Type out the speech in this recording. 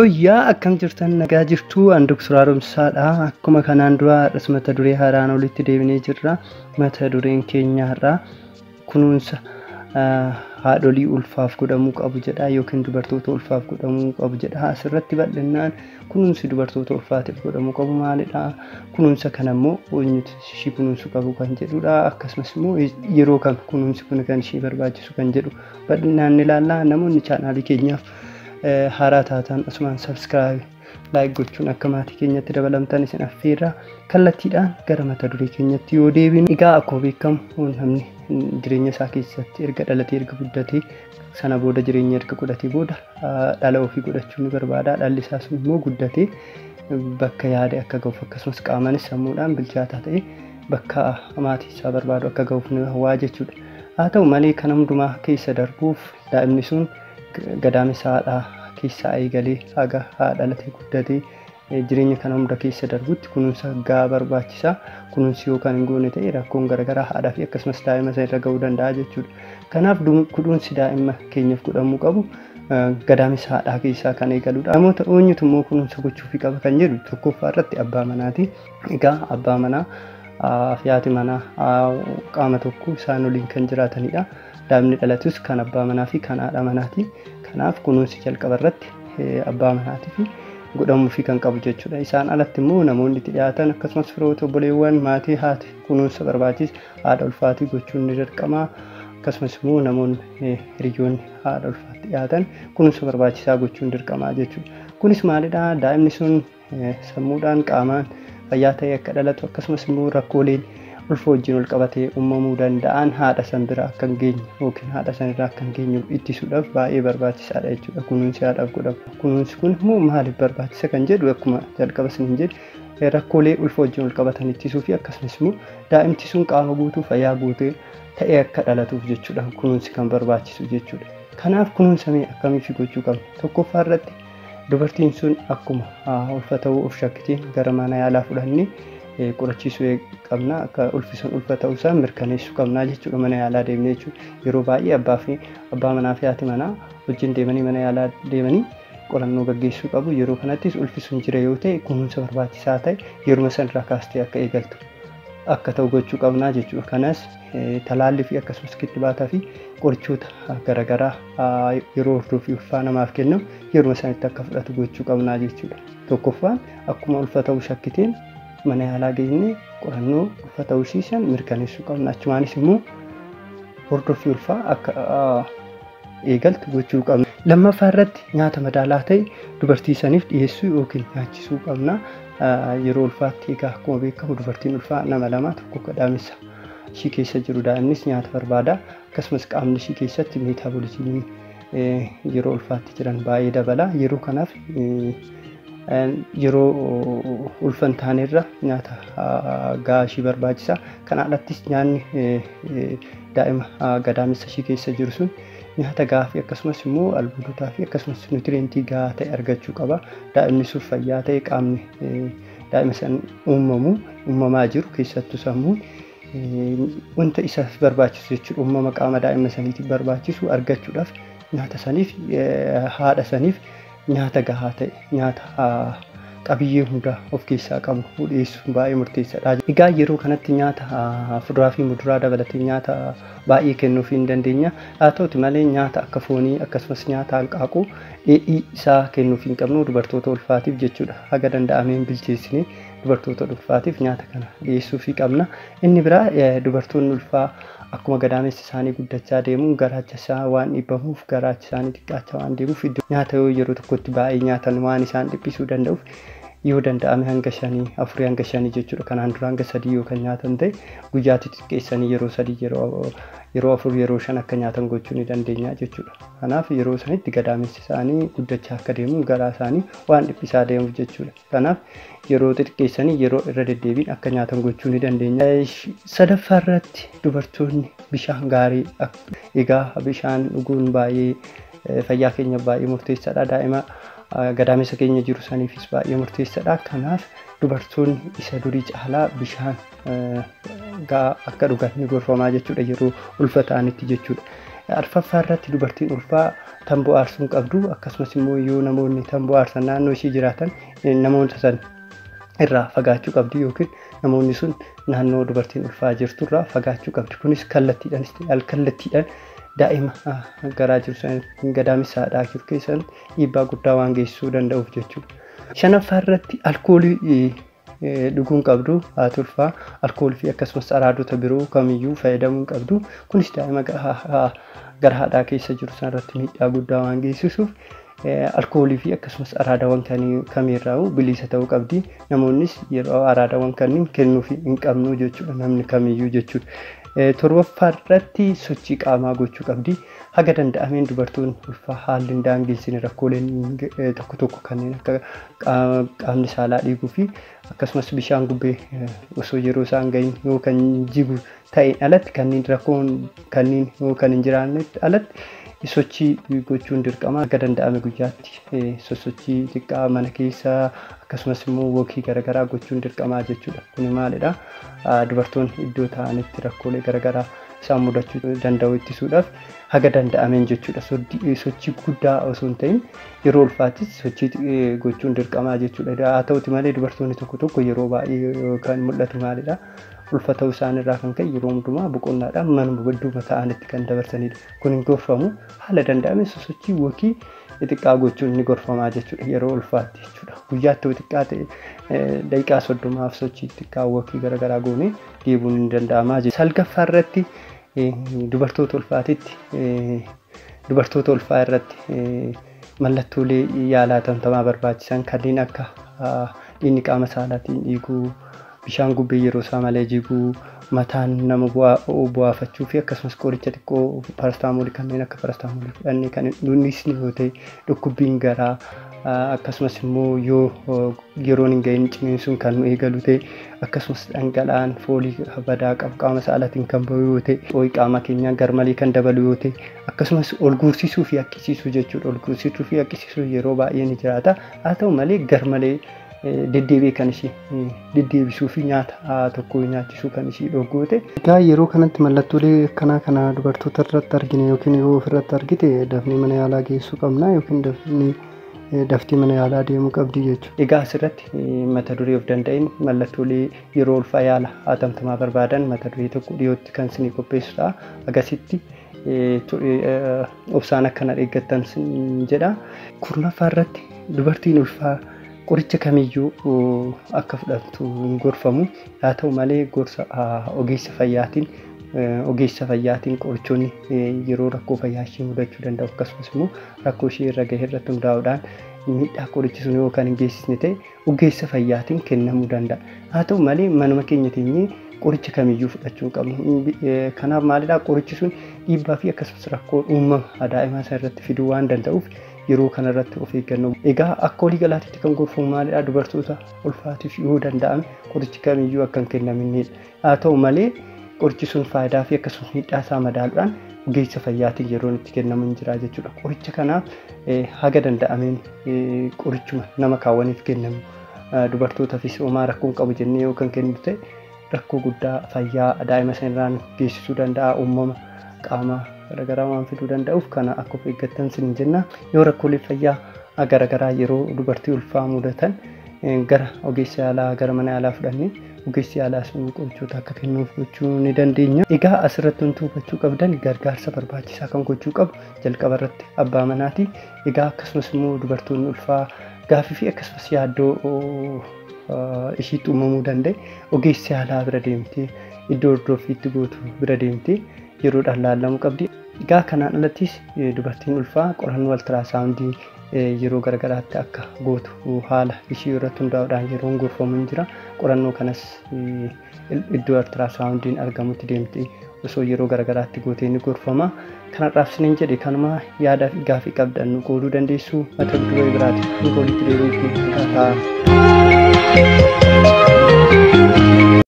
Yaa akkam jirtan nagaa jirtu an Dr. Haaromsaadha. Akkuma kanaan dura mata duree haaraan olitti deebinee jirra. Mata dureen keenyaarraa kunuunsa haadholii ulfaaf godhamuu qabu jedha yookiin dubartoota ulfaaf godhamuu qabu jedha. Asirratti bal'inaan kunuunsi dubartoota ulfaatiif godhamuu qabu maalidha? Kunuunsa kanammoo eenyutu ishii kunuunsuu qabu kan jedhudha. Akkasumas immoo yeroo kam kunuunsi kun kan ishii barbaachisu kan jedhu bal'inaan ilaalla. Namoonni chaanaalii keenyaaf haaraa taatan asumaan subscribe like gochuun akka maatii keenyatti dabalamtan isin affeerra. Kallattiidhaan gara mata duree keenyatti yoo deebinu, egaa akkuma beekamu namni jireenya isaa keessatti erga dhalatee erga guddatee sana booda jireenya erga godhatee booda dhala ofii godhachuu ni barbaada. Dhalli isaas immoo guddatee bakka yaade akka ga'uuf akkasumas qaamaanis sammuudhaan bilchaataa ta'e bakka maatii isaa barbaadu akka ga'uuf ni hawwaa jechuudha. Haa ta'u malee kan hundumaa keessa darbuuf daa'imni sun gadaamisaadha keessaa eegalee haga dhalatee guddatee jireenya kana hunda keessa darbutti kunuunsa gahaa barbaachisa. Kunuunsi yoo kan hin goone ta'e rakkoon garaagaraa haadhaa fi akkasumas daa'ima sana irra ga'uu danda'a jechuudha. Kanaaf kunuunsi daa'ima keenyaaf godhamuu qabu gadaamisa haadhaa keessaa kan eegaludha. Namoota eenyutu immoo kunuunsa gochuufii qaba kan jedhu tokkoffaa irratti abbaa manaati. Egaa abbaa manaa fi haati manaa qaama tokko isaan waliin kan jiraatanidha. Daa'imni dhalatus kan abbaa manaa fi kan haadha manaati. Kanaaf kunuunsi jalqaba irratti abbaa manaatiif godhamuu fi kan qabu jechuudha. Isaan alatti immoo namoonni itti dhiyaatan akkasumas firoota obboleewwan maatii haati kunuunsa barbaachisu haadha ulfaatii gochuun ni dirqama. Akkasumas immoo namoonni hiriyoonni haadha ulfaatti dhiyaatan kunuunsa barbaachisaa gochuun dirqama jechuudha. Kunis maalidha? Daa'imni sun sammuudhaan qaamaan fayyaa ta'e akka dhalatu akkasumas immoo rakkooleen ulfa wajjin wal qabatee uumamuu danda'an haadha san bira akka hin geenye yookiin haadha san irraa akka hin geenye ittisuudhaaf baay'ee barbaachisaadha jechuudha. Kunuunsi haadhaaf godhamu. Kunuunsi kun immoo maaliif barbaachisa kan jedhu akkuma jalqaba isin jedhe rakkoolee ulfa wajjin wal qabatan ittisuu fi akkasumas immoo daa'imti sun qaama guutuu fayyaa guutee ta'ee akka dhalatuuf jechuudha kunuunsi kan barbaachisu jechuudha. Kanaaf kunuunsa akkamiif gochuu qabna? Tokkoffaa irratti dubartiin sun akkuma ulfa ta'uu of shakkitiin gara mana yaalaa fudhannee qorachiisuu qabna. Akka ulfi sun ulfa ta'uu isaa mirkaneessuu qabna jechuudha mana yaalaa deemnee jechuudha. Yeroo baay'ee abbaa manaa fi haati manaa wajjin deemanii mana yaalaa deemanii qorannoo gaggeessuu qabu. Yeroo kanattis ulfi sun jira yoo ta'e kunuunsa barbaachisaa ta'e yeruma sanarraa kaastee akka eegaltu akka ta'u gochuu qabna jechuudha. Kanas talaallii fi akkasumas kittibaataa fi qorichoota garaagaraa yeroo hordoffii ulfaa namaaf kennamu yeruma sanitti akka fudhatu gochuu qabna jechuudha. Tokkoffaan akkuma ulfa ta'uu shakkiteen mana yaalaa geenye qorannoo ulfa ta'uu ishee mirkaneessuu qabna. Achumaanis immoo hordoffii ulfaa akka eegaltu gochuu qabna. Lammaffaa irratti nyaata madaalaa ta'e dubartii saniif dhiyeessuu yookiin nyaachisuu qabna. Yeroo ulfaatti egaa akkuma beekamu dubartiin ulfaa nama lama tokko gadaamisa ishii keessa jiru daa'imnis nyaata barbaada. Akkasumas qaamni ishii keessatti meetaaboliizimiin yeroo ulfaatti jiran baay'ee dabala. Yeroo kanaaf yeroo ulfan taanerra nyaata gahaa ishii barbaachisa. Kana alattis nyaanni daa'ima gadaamessa ishii keessa jiru sun nyaata gahaa fi akkasumas immoo albuudotaa fi akkasumas nutrientii gahaa ta'e argachuu qaba. Daa'imni sun fayyaa ta'e qaamni daa'ima san uumamaa jiru keessattuu sammuun wanta isaaf barbaachisu jechuudha. Uumama qaama daa'ima saniitiif barbaachisu argachuudhaaf nyaata saniif haadha saniif nyaata gahaa ta'e nyaata qabiyyee hunda of keessaa qabu dhiyeessuun baay'ee murteessaadha. Egaa yeroo kanatti nyaata fuduraa fi muduraa dabalatee nyaata baay'ee kennuufii hin dandeenya. Haa ta'uti malee nyaata akka foonii akkasumas nyaata hanqaaquu dheedhii isaa kennuufii hin qabnu dubartoota ulfaatiif jechuudha. Haga danda'ameen bilcheessinee dubartoota ulfaatiif nyaata kana dhiyeessuufii qabna. Inni biraa dubartoonni ulfaa akkuma gadaamessi isaanii guddachaa deemuun garaacha isaa waan dhibbamuuf garaachi isaanii xiqqaachaa waan deemuuf nyaata yeroo tokkotti baay'ee nyaatan waan isaan dhiphisuu danda'uuf yoo danda'ame hanga 5 4 hanga 5 jechuudha. Kanaan dura hanga 3 yoo kan nyaatan ta'e guyyaatti xiqqeessanii yeroo 3 yeroo 4 yeroo 5 akka nyaatan gochuu ni dandeenya jechuudha. Kanaaf yeroo sanitti gadaamessi isaanii guddachaa akka deemuun garaa isaanii waan dhiphisaa deemuuf jechuudha. Kanaaf yeroo xiqqeessanii yeroo irra deddeebiin akka nyaatan gochuu ni dandeenya. Sadaffaa irratti dubartoonni bishaan gaarii egaa bishaan dhuguun baay'ee fayyaa keenya baay'ee murteessaadha. Daa'ima gadaamessa keenya jiru saniifis baay'ee murteessaadha. Kanaaf dubartoonni isa durii caalaa bishaan akka dhugan ni gorfamaa jechuudha yeroo ulfa ta'anitti jechuudha. Arfaffaa irratti dubartiin ulfaa tamboo aarsuun qabdu akkasumas immoo yoo namoonni tamboo aarsan naannoo ishee jiraatan namoota san irraa fagaachuu qabdi yookiin namoonni sun naannoo dubartiin ulfaa jirtu irraa fagaachuu qabdi. Kunis kallattiidhaan daa'ima garaa jiru san gadaamisaadhaa jiru keessan dhiibbaa guddaa waan geessisuu danda'uuf jechuudha. Shanaffaa irratti alkoolii dhuguun qabdu haati ulfaa alkoolii fi akkasumas araadota biroo kamiyyuu fayyadamuun qabdu. Kunis daa'ima gara haadhaa keessa jiru san irratti miidhaa guddaa waan geessisuuf alkoolii fi akkasumas araadawwan kamirraa bilisa ta'uu qabdi. Namoonnis yeroo araadawwan kanneen kennuuf hin qabnu jechuudha namni kamiyyuu jechuudha. Torbaffaa irratti sochii qaamaa gochuu qabdi. Haga danda'ameen dubartoonni ulfaa haalli hin daangessine rakkooleen tokko kanneen akka qaamni saalaa dhiiguu fi akkasumas bishaan gubbee osoo yeroo isaan gahin yoo kan jigu ta'een alatti kanneen rakkoon kanneen yoo kan hin jiraannetti alatti sochii gochuun dirqama. Haga danda'ame guyyaatti sosochii xiqqaa mana keessa akkasumas immoo wookii garaagaraa gochuun dirqamaa jechuudha. Kun maalidha? Dubartoonni iddoo ta'anitti rakkoolee garaagaraa isaan mudachuu danda'u ittisuudhaaf haga danda'ameen jechuudha. Sochii guddaa osoo hin ta'in yeroo ulfaattis sochii gochuun dirqamaa jechuudha. Haa ta'uti malee dubartoonni tokko yeroo baay'ee kan mul'atu maalidha? Ulfa ta'uu isaaniirraa kan ka'e yeroo hundumaa boqonnaadhaan manuma badduma ta'anitti kan dabarsanidha. Kun hin gorfamu. Haala danda'ameen sosochii wookii xiqqaa gochuun ni gorfamaa jechuudha yeroo ulfaatti jechuudha. Guyyaatti xiqqaa ta'e daqiiqaa 30 sochii xiqqaa wookii garaagaraa goonee deebuun ni danda'ama jechuudha. Salgaffaa irratti dubartoota ulfaa irratti mallattoolee yaalaa tamtamaa barbaachisan kanneen akka dhiigni qaama saalaatiin dhiiguu, bishaan gubbee yeroo isaa malee jiguu, mataan nama bu'aafachuu fi akkasumas qoricha xiqqoo paraastaamoolii kanneen akka paraastaamoolii fudhannee kan nunis yoo ta'e dhukkubbiin garaa akkasumas immoo yoo yeroon hin gahin ciniinsuun kan nu eegalu ta'e akkasumas dhangala'aan foolii badaa qabu qaama saalaatiin kan bahu yoo ta'e ho'i qaama keenyaa garmalee kan dabalu yoo ta'e akkasumas ol guursisuu fi haqqisiisuu jechuudha. Ol guursisuu fi haqqisiisuu yeroo baay'ee ni jiraata. Haa ta'u malee garmalee deddeebi'ee kan ishee deddeebisuu fi nyaata tokko nyaachisuu kan ishee dhorkoote. Egaa yeroo kanatti mallattoolee akkanaa kana dubartoota irratti argine yookiin yoo ofirratti argite dafnee mana yaalaa geessuu qabna yookiin daftee mana yaalaa deemuu qabdi jechuudha. Egaa asirratti mata duree of danda'in mallattoolee yeroo ulfaa yaala hatamtamaa barbaadan mata duree tokko dhiyootti kan isinii qopheessu ta'a. Agasitti obsaan akkana eeggattan jedha. Kurnaffaa irratti dubartiin ulfaa qoricha kamiyyuu akka fudhattu hin gorfamu. Haa ta'u malee gorsa ogeessa fayyaatiin qorichoonni yeroo rakkoo fayyaa ishee mudachuu danda'u akkasumas immoo rakkoo ishee irra gahe irratti hundaa'uudhaan miidhaa qorichi sun yoo kan hin geessisne ta'e ogeessa fayyaatiin kennamuu danda'a. Haa ta'u malee manuma keenya teenyee qoricha kamiyyuu fudhachuu hin qabnu. Kanaaf maalidhaa qorichi sun dhiibbaa fi akkasumas rakkoo uumama daa'imaa isaa irratti fiduu waan danda'uuf yeroo kana irratti of eeggannoo. Egaa akka walii galaatitti kan gorfamu maalidhaa dubartoota ulfaatiif yoo danda'ame qorichi kamiyyuu akka hin kennaminidha. Haa ta'u malee qorichi sun faayidaa fi akkasumas miidhaa isaa madaaluudhaan ogeessa fayyaatiin yeroo itti kennamu hin jira jechuudha. Qoricha kanaaf haga danda'ameen qorichuma nama kaawwaniif kennamu dubartootaafis homaa rakkoo hin qabu jennee yoo kan kennu ta'e rakkoo guddaa fayyaa daa'ima sanarraan geessisuu danda'a. Uumama qaama garaagaraa waan fiduu danda'uuf kana akka of eeggattan sin jenna. Yoo rakkoolee fayyaa garaagaraa yeroo dubartii ulfaa mudatan gara ogeessa yaalaa gara mana yaalaa fudhannee ogeessi yaalaa sun qorichoota akka kennuuf gochuu ni dandeenya. Egaa asirratti wanti hubachuu qabdan gargaarsa barbaachisaa kan gochuu qabu jalqaba irratti abbaa manaati. Egaa akkasumas immoo dubartoonni ulfaa gaaffii fi akkasumas yaaddoo ishiitti uumamuu danda'e ogeessi yaalaa bira deemtee iddoo hordoffiitti gootu bira deemtee yeroodhaan laallamuu qabdi. Egaa kanaan alattis dubartiin ulfaa qorannoo altiraasaawundii yeroo garagaraatti akka gootu haala ishii irratti hundaa'uudhaan yeroon gorfamu hin jira. Qorannoo kanas iddoo altiraasaawundiin argamutti deemtee osoo yeroo garagaraatti gootee ni gorfama. Kanarraaf isiniin jedhe kanuma yaadaa fi gaaffii qabdan nu qooduu dandeessu. Mata duree biraatiif walitti deebi'uu fi